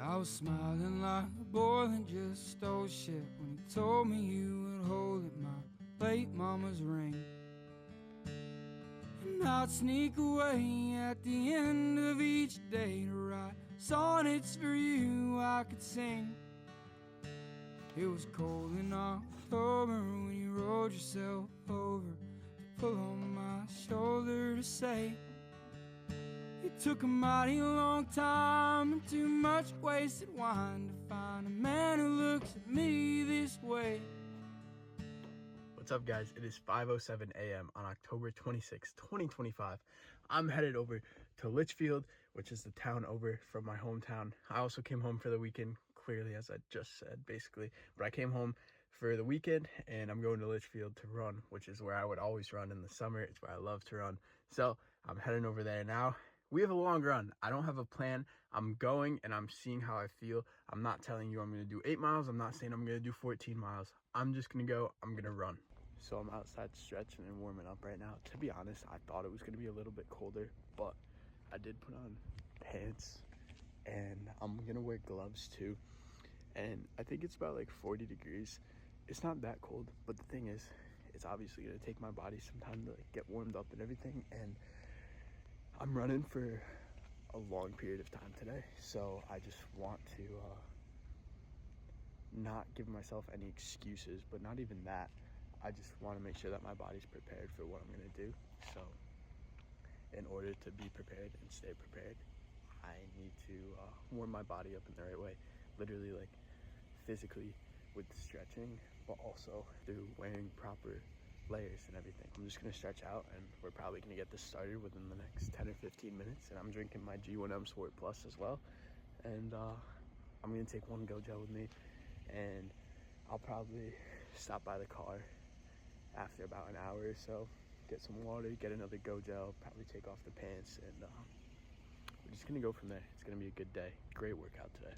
I was smiling like a boy that just stole shit when he told me you would hold it, my late mama's ring. And I'd sneak away at the end of each day to write sonnets for you I could sing. It was cold in October when you rolled yourself over to pull on my shoulder to say it took a mighty long time and too much wasted wine to find a man who looks at me this way. What's up, guys? It is 5:07 a.m. on October 26, 2025. I'm headed over to Litchfield, which is the town over from my hometown. I also came home for the weekend, clearly, as I just said, basically. But I came home for the weekend, and I'm going to Litchfield to run, which is where I would always run in the summer. It's where I love to run. So I'm heading over there now. We have a long run. I don't have a plan. I'm going and I'm seeing how I feel. I'm not telling you I'm going to do 8 miles. I'm not saying I'm going to do 14 miles. I'm just going to go. I'm going to run. So I'm outside stretching and warming up right now. To be honest, I thought it was going to be a little bit colder, but I did put on pants and I'm going to wear gloves too. And I think it's about like 40 degrees. It's not that cold, but the thing is, it's obviously going to take my body some time to like get warmed up and everything. And I'm running for a long period of time today, so I just want to not give myself any excuses, but not even that. I just want to make sure that my body's prepared for what I'm going to do. So in order to be prepared and stay prepared, I need to warm my body up in the right way, literally like physically with stretching, but also through wearing proper layers and everything. I'm just gonna stretch out and we're probably gonna get this started within the next 10 or 15 minutes. And I'm drinking my G1M Sport Plus as well. And I'm gonna take one Go Gel with me, and I'll probably stop by the car after about an hour or so, get some water, get another Go Gel, probably take off the pants, and we're just gonna go from there. It's gonna be a good day. Great workout today.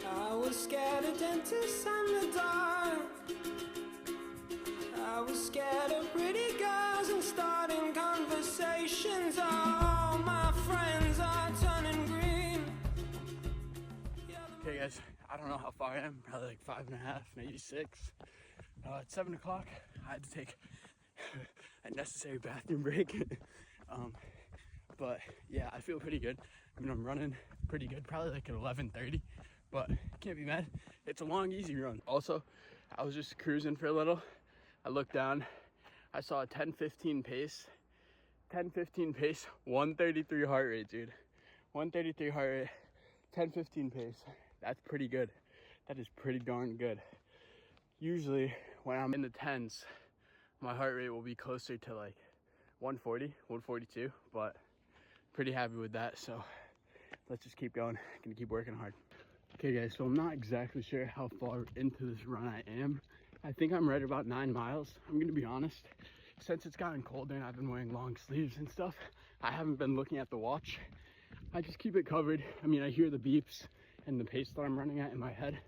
I was scared of dentists and the dark. I was scared of pretty girls and starting conversations. All my friends are turning green. Okay guys, I don't know how far I am, probably like 5.5, maybe 6. It's 7 o'clock. I had to take a necessary bathroom break. But yeah, I feel pretty good. I mean, I'm running pretty good, probably like at 11:30, but can't be mad. It's a long, easy run. Also, I was just cruising for a little. I looked down, I saw a 10:15 pace, 133 heart rate, dude. 133 heart rate, 10:15 pace. That's pretty good. That is pretty darn good. Usually when I'm in the 10s, my heart rate will be closer to like 140, 142, but pretty happy with that. So let's just keep going. Gonna keep working hard. Okay guys, so I'm not exactly sure how far into this run I am. I think I'm right about 9 miles. I'm gonna be honest, since it's gotten colder and I've been wearing long sleeves and stuff, I haven't been looking at the watch. I just keep it covered. I mean, I hear the beeps and the pace that I'm running at in my head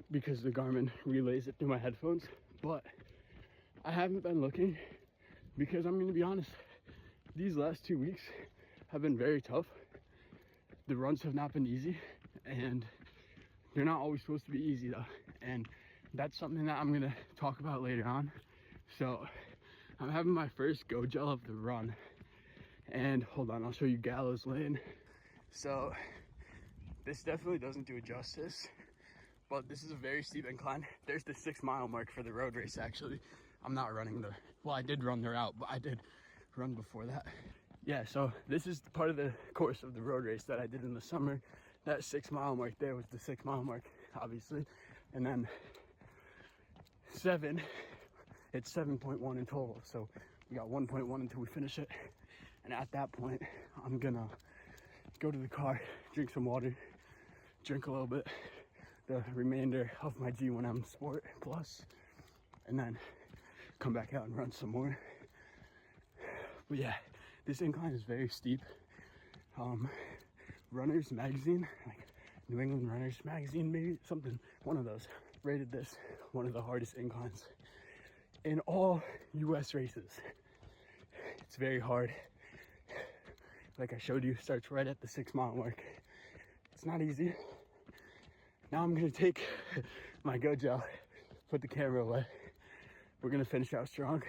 because the Garmin relays it through my headphones, but I haven't been looking because I'm gonna be honest, these last 2 weeks have been very tough. The runs have not been easy, and they're not always supposed to be easy though. And that's something that I'm gonna talk about later on. So I'm having my first Go Gel of the run. And hold on, I'll show you Gallows Lane. So this definitely doesn't do it justice, but this is a very steep incline. There's the 6 mile mark for the road race actually. I'm not running well, I did run the route, but I did run before that. Yeah, so this is part of the course of the road race that I did in the summer. That 6 mile mark there was the 6 mile mark, obviously. And then 7, it's 7.1 in total. So we got 1.1 until we finish it. And at that point, I'm gonna go to the car, drink some water, drink a little bit, the remainder of my G1M Sport Plus, and then come back out and run some more. But yeah, this incline is very steep. Runners Magazine, like New England Runners Magazine, maybe something, one of those, rated this one of the hardest inclines in all US races. It's very hard. Like I showed you, it starts right at the 6 mile mark. It's not easy. Now I'm gonna take my go gel, put the camera away. We're gonna finish out strong,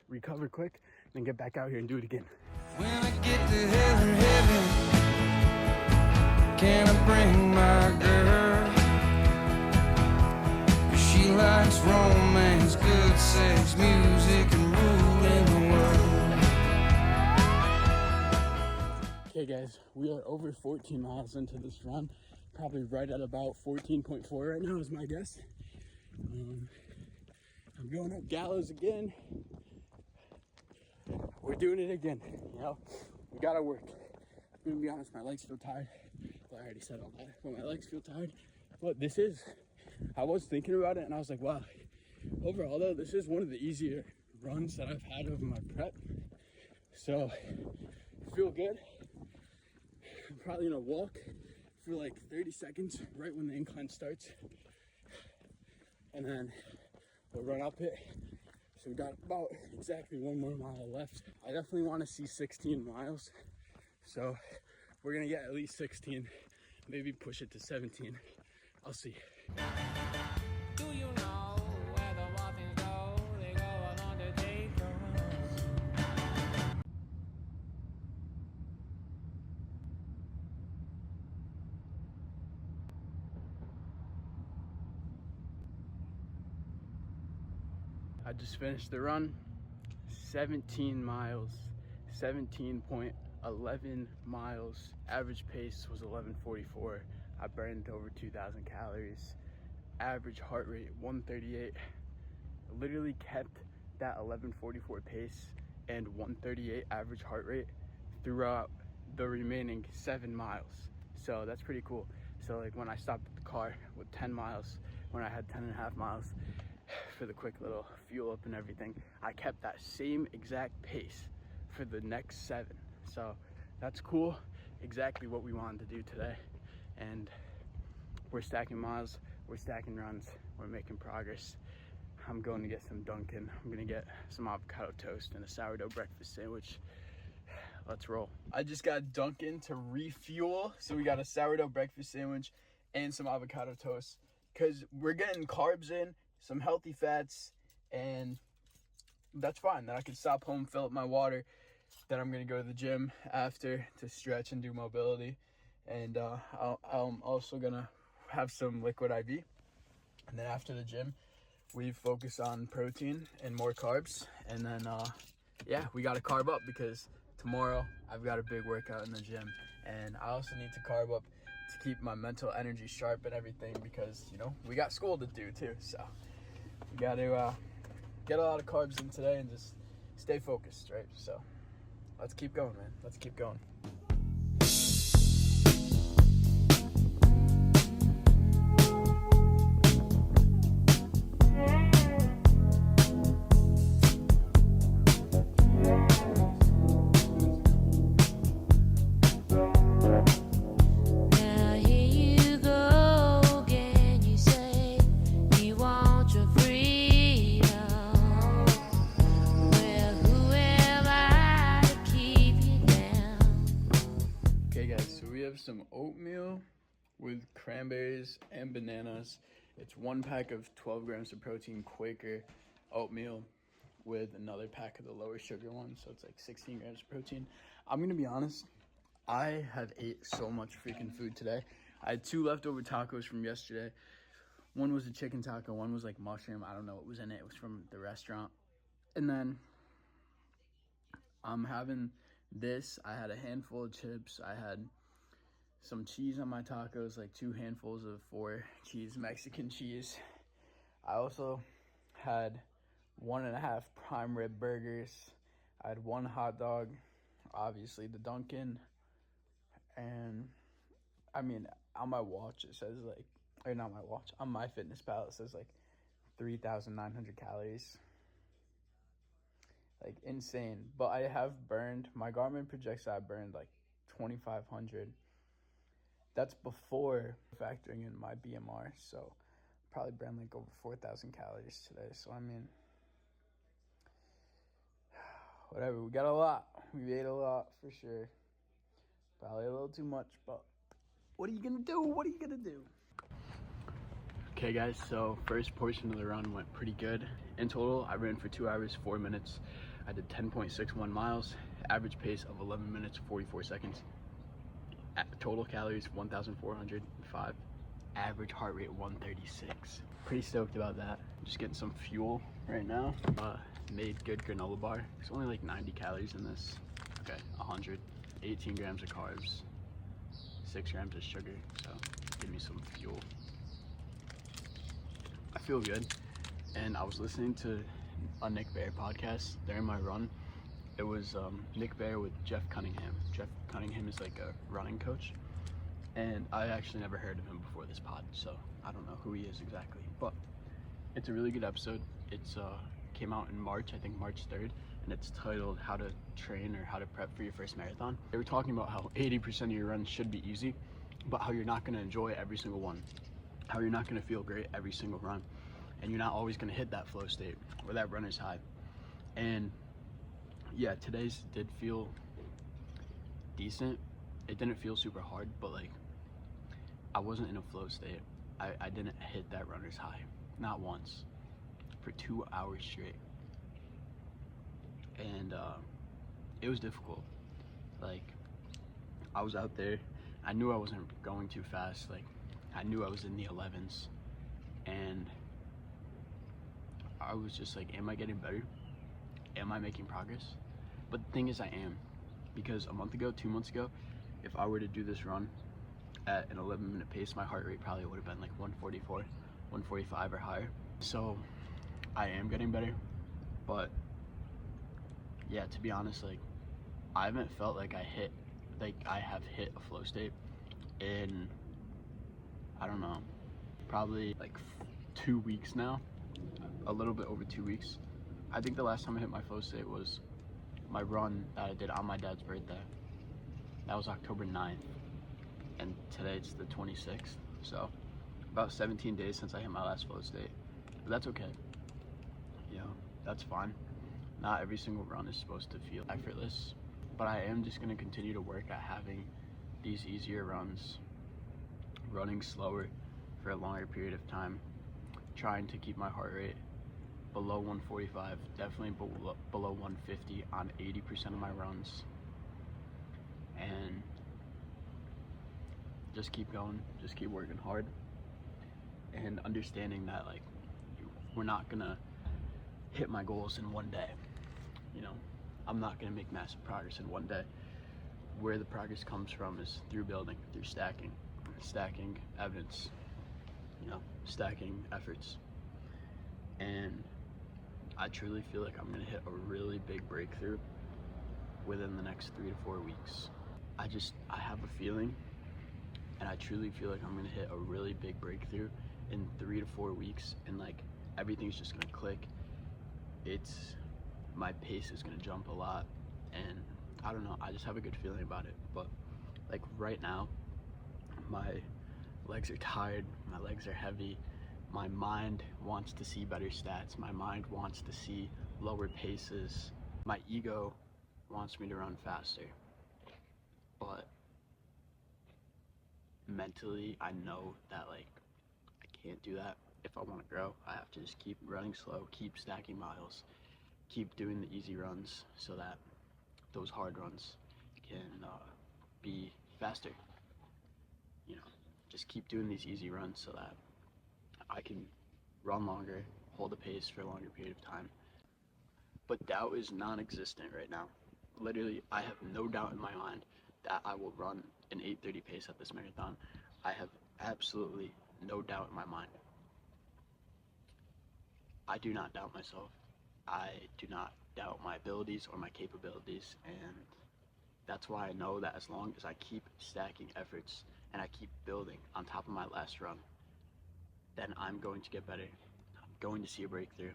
recover quick, then get back out here and do it again. When I get to hell or heaven, can I bring my girl? She likes romance, good sex, music, and ruling the world. Okay guys, we are over 14 miles into this run. Probably right at about 14.4 right now is my guess. I'm going up Gallows again. We're doing it again, you know? We gotta work. I'm gonna be honest, my legs feel tired. Well, I already said all that, but my legs feel tired. But this is, I was thinking about it and I was like, wow, overall though, this is one of the easier runs that I've had of my prep. So, I feel good. I'm probably gonna walk for like 30 seconds right when the incline starts. And then we'll run up it. So we got about exactly 1 more mile left. I definitely want to see 16 miles. So we're gonna get at least 16, maybe push it to 17. I'll see. Do you know where the muffins go? They go along the Jacobs. I just finished the run, 17 miles, 17.11 miles. Average pace was 11:44. I burned over 2,000 calories. Average heart rate 138. Literally kept that 11:44 pace and 138 average heart rate throughout the remaining 7 miles. So that's pretty cool. So like when I stopped at the car with 10 miles, when I had 10.5 miles for the quick little fuel up and everything, I kept that same exact pace for the next 7. So that's cool. Exactly what we wanted to do today. And we're stacking miles, we're stacking runs, we're making progress. I'm going to get some Dunkin'. I'm gonna get some avocado toast and a sourdough breakfast sandwich. Let's roll. I just got Dunkin' to refuel. So we got a sourdough breakfast sandwich and some avocado toast, because we're getting carbs in, some healthy fats, and that's fine. Then I can stop home, fill up my water. Then I'm gonna go to the gym after to stretch and do mobility. And I'm also gonna have some liquid IV. And then after the gym, we focus on protein and more carbs. And then, yeah, we gotta carb up because tomorrow I've got a big workout in the gym. And I also need to carb up to keep my mental energy sharp and everything, because, you know, we got school to do too. So we got to get a lot of carbs in today and just stay focused, right? So let's keep going, man. Let's keep going. Some oatmeal with cranberries and bananas. It's 1 pack of 12 grams of protein Quaker oatmeal with another pack of the lower sugar one, so it's like 16 grams of protein. I'm gonna be honest, I have ate so much freaking food today. I had 2 leftover tacos from yesterday. One was a chicken taco, one was like mushroom. I don't know what was in it. It was from the restaurant. And then I'm having this. I had a handful of chips. I had some cheese on my tacos, like 2 handfuls of 4 cheese, Mexican cheese. I also had 1.5 prime rib burgers. I had 1 hot dog, obviously the Dunkin', and I mean, on my watch it says like, or not my watch, on my fitness pal it says like 3,900 calories. Like insane. But I have burned, my Garmin projects I burned like 2,500. That's before factoring in my BMR. So probably burned like over 4,000 calories today. So, I mean, whatever. We got a lot. We ate a lot for sure. Probably a little too much, but what are you going to do? What are you going to do? Okay, guys, so first portion of the run went pretty good. In total, I ran for 2 hours, 4 minutes. I did 10.61 miles, average pace of 11 minutes, 44 seconds. Total calories, 1,405. Average heart rate, 136. Pretty stoked about that. Just getting some fuel right now. Made good granola bar. There's only like 90 calories in this. Okay, 100. 18 grams of carbs, 6 grams of sugar, so give me some fuel. I feel good. And I was listening to a Nick Bare podcast during my run. It was Nick Bare with Jeff Cunningham. Jeff Cunningham is like a running coach, and I actually never heard of him before this pod, so I don't know who he is exactly, but it's a really good episode. It's came out in March, I think March 3rd, and it's titled How to Train or How to Prep for Your First Marathon. They were talking about how 80% of your runs should be easy, but how you're not going to enjoy every single one, how you're not going to feel great every single run, and you're not always going to hit that flow state or that runner's high. And yeah, today's did feel decent. It didn't feel super hard, but like I wasn't in a flow state. I didn't hit that runner's high, not once, for 2 hours straight. And it was difficult. Like, I was out there, I knew I wasn't going too fast. Like, I knew I was in the 11s, and I was just like, am I getting better? Am I making progress? But the thing is, I am, because a month ago, 2 months ago, if I were to do this run at an 11-minute pace, my heart rate probably would have been like 144, 145 or higher. So I am getting better, but yeah, to be honest, like I haven't felt like I have hit a flow state in, I don't know, probably like 2 weeks now, a little bit over 2 weeks. I think the last time I hit my flow state was my run that I did on my dad's birthday. That was October 9th, and today it's the 26th, so about 17 days since I hit my last flow state. But that's okay, you know, that's fine. Not every single run is supposed to feel effortless, but I am just going to continue to work at having these easier runs, running slower for a longer period of time, trying to keep my heart rate below 145, definitely below 150 on 80% of my runs, and just keep going, just keep working hard, and understanding that like we're not gonna hit my goals in one day. You know, I'm not gonna make massive progress in one day. Where the progress comes from is through building, through stacking evidence, you know, stacking efforts. And I truly feel like I'm gonna hit a really big breakthrough within the next 3 to 4 weeks. I have a feeling, and I truly feel like I'm gonna hit a really big breakthrough in 3 to 4 weeks, and like everything's just gonna click. My pace is gonna jump a lot, and I don't know, I just have a good feeling about it. But like right now, my legs are tired, my legs are heavy, my mind wants to see better stats, my mind wants to see lower paces, my ego wants me to run faster, but mentally I know that like I can't do that. If I want to grow, I have to just keep running slow, keep stacking miles, keep doing the easy runs so that those hard runs can be faster. You know, just keep doing these easy runs so that I can run longer, hold a pace for a longer period of time. But doubt is non-existent right now. Literally, I have no doubt in my mind that I will run an 8:30 pace at this marathon. I have absolutely no doubt in my mind. I do not doubt myself. I do not doubt my abilities or my capabilities, and that's why I know that as long as I keep stacking efforts and I keep building on top of my last run, then I'm going to get better. I'm going to see a breakthrough,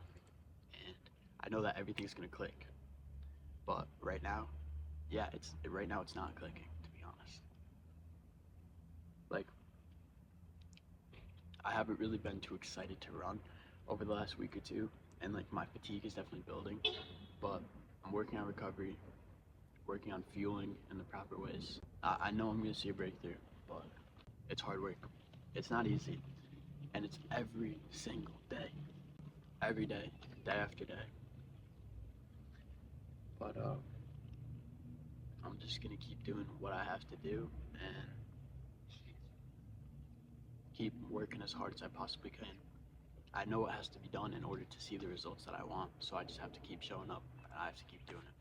and I know that everything's going to click. But right now, right now it's not clicking, to be honest. Like, I haven't really been too excited to run over the last week or two, and like my fatigue is definitely building, but I'm working on recovery, working on fueling in the proper ways. I know I'm gonna see a breakthrough, but it's hard work. It's not easy, and it's every single day, every day, day after day. But I'm just gonna keep doing what I have to do and keep working as hard as I possibly can. I know it has to be done in order to see the results that I want, so I just have to keep showing up. I have to keep doing it.